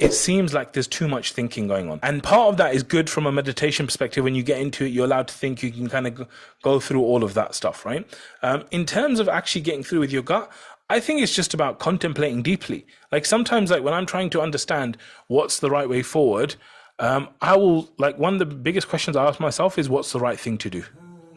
it seems like there's too much thinking going on. And part of that is good from a meditation perspective. When you get into it, you're allowed to think, you can kind of go through all of that stuff, right? In terms of actually getting through with your gut, I think it's just about contemplating deeply. Like sometimes, like when I'm trying to understand what's the right way forward, I will, like, one of the biggest questions I ask myself is, what's the right thing to do?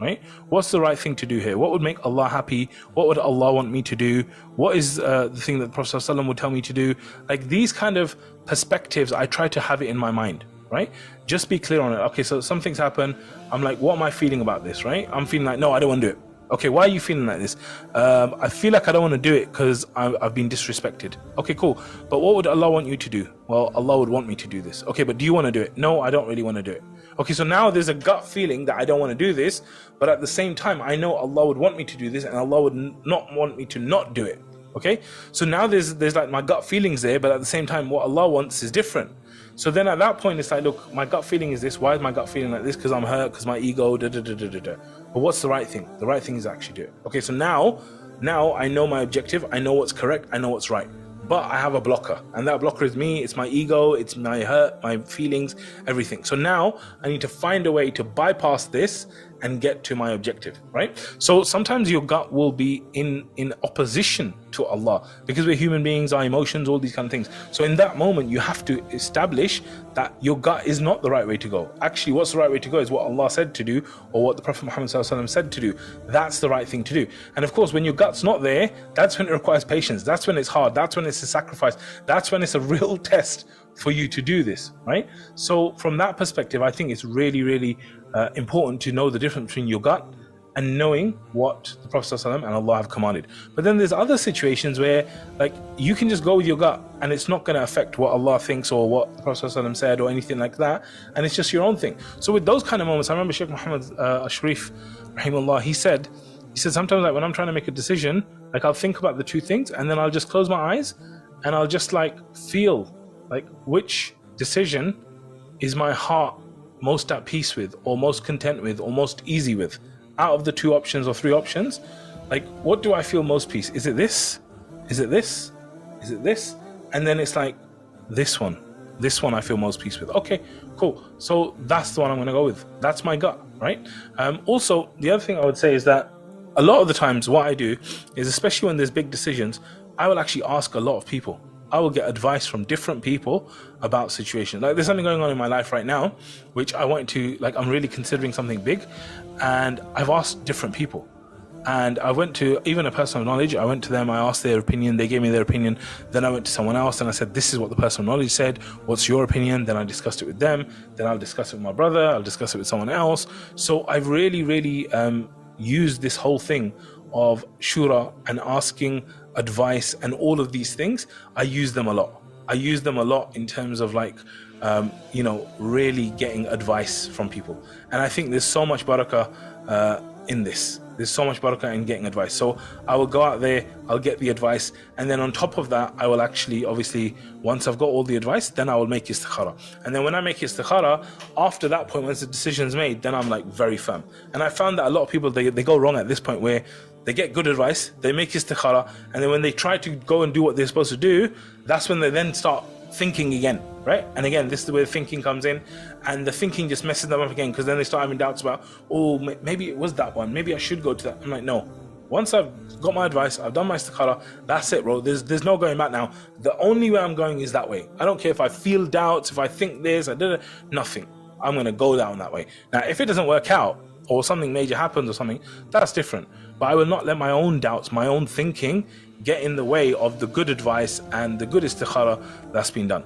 Right? What's the right thing to do here? What would make Allah happy? What would Allah want me to do? What is the thing that the Prophet ﷺ would tell me to do? Like these kind of perspectives, I try to have it in my mind, right? Just be clear on it. Okay, so something's happened. I'm like, what am I feeling about this, right? I'm feeling like, no, I don't want to do it. Okay, why are you feeling like this? I feel like I don't want to do it because I've been disrespected. Okay, cool. But what would Allah want you to do? Well, Allah would want me to do this. Okay, but do you want to do it? No, I don't really want to do it. Okay, so now there's a gut feeling that I don't want to do this, but at the same time, I know Allah would want me to do this and Allah would not want me to not do it. Okay, so now there's like my gut feelings there, but at the same time, what Allah wants is different. So then at that point, it's like, look, my gut feeling is this. Why is my gut feeling like this? Because I'm hurt, because my ego, da da da da da da. But what's the right thing? The right thing is actually do it. Okay, so now I know my objective. I know what's correct. I know what's right. But I have a blocker, and that blocker is me. It's my ego. It's my hurt, my feelings, everything. So now I need to find a way to bypass this and get to my objective, right? So sometimes your gut will be in opposition to Allah, because we're human beings, our emotions, all these kind of things. So in that moment, you have to establish that your gut is not the right way to go. Actually, what's the right way to go is what Allah said to do, or what the Prophet Muhammad ﷺ said to do. That's the right thing to do. And of course, when your gut's not there, that's when it requires patience. That's when it's hard. That's when it's a sacrifice. That's when it's a real test for you to do this, right? So from that perspective, I think it's really, really important to know the difference between your gut and knowing what the Prophet ﷺ and Allah have commanded. But then there's other situations where, like, you can just go with your gut and it's not going to affect what Allah thinks or what the Prophet ﷺ said or anything like that, and it's just your own thing. So with those kind of moments, I remember Shaykh Muhammad Ashrif, rahimahullah, he said sometimes, like, when I'm trying to make a decision, like, I'll think about the two things and then I'll just close my eyes and I'll just like feel like which decision is my heart most at peace with, or most content with, or most easy with, out of the two options or three options. Like, what do I feel most peace? Is it this? Is it this? Is it this? And then it's like, this one I feel most peace with. Okay, cool. So that's the one I'm going to go with. That's my gut, right? Also, the other thing I would say is that a lot of the times what I do is, especially when there's big decisions, I will actually ask a lot of people. I will get advice from different people about situations. Like, there's something going on in my life right now, which I want to, like, I'm really considering something big, and I've asked different people. And I went to even a person of knowledge. I went to them, I asked their opinion, they gave me their opinion. Then I went to someone else and I said, this is what the person of knowledge said. What's your opinion? Then I discussed it with them. Then I'll discuss it with my brother. I'll discuss it with someone else. So I've really, really used this whole thing of shura and asking advice and all of these things. I use them a lot. I use them a lot in terms of, like, really getting advice from people. And I think there's so much barakah in this. There's so much barakah in getting advice. So I will go out there, I'll get the advice, and then on top of that, I will actually, obviously, once I've got all the advice, then I will make istikhara. And then when I make istikhara, after that point, once the decision's made, then I'm like very firm. And I found that a lot of people, they go wrong at this point, where they get good advice, they make istikhara, and then when they try to go and do what they're supposed to do, that's when they then start thinking again, right? And again, this is where thinking comes in, and the thinking just messes them up again, because then they start having doubts about, oh, maybe it was that one, maybe I should go to that. I'm like, no. Once I've got my advice, I've done my istikhara, that's it, bro. There's no going back now. The only way I'm going is that way. I don't care if I feel doubts, if I think this, nothing. I'm going to go down that way. Now, if it doesn't work out, or something major happens or something, that's different. But I will not let my own doubts, my own thinking, get in the way of the good advice and the good istikhara that's been done.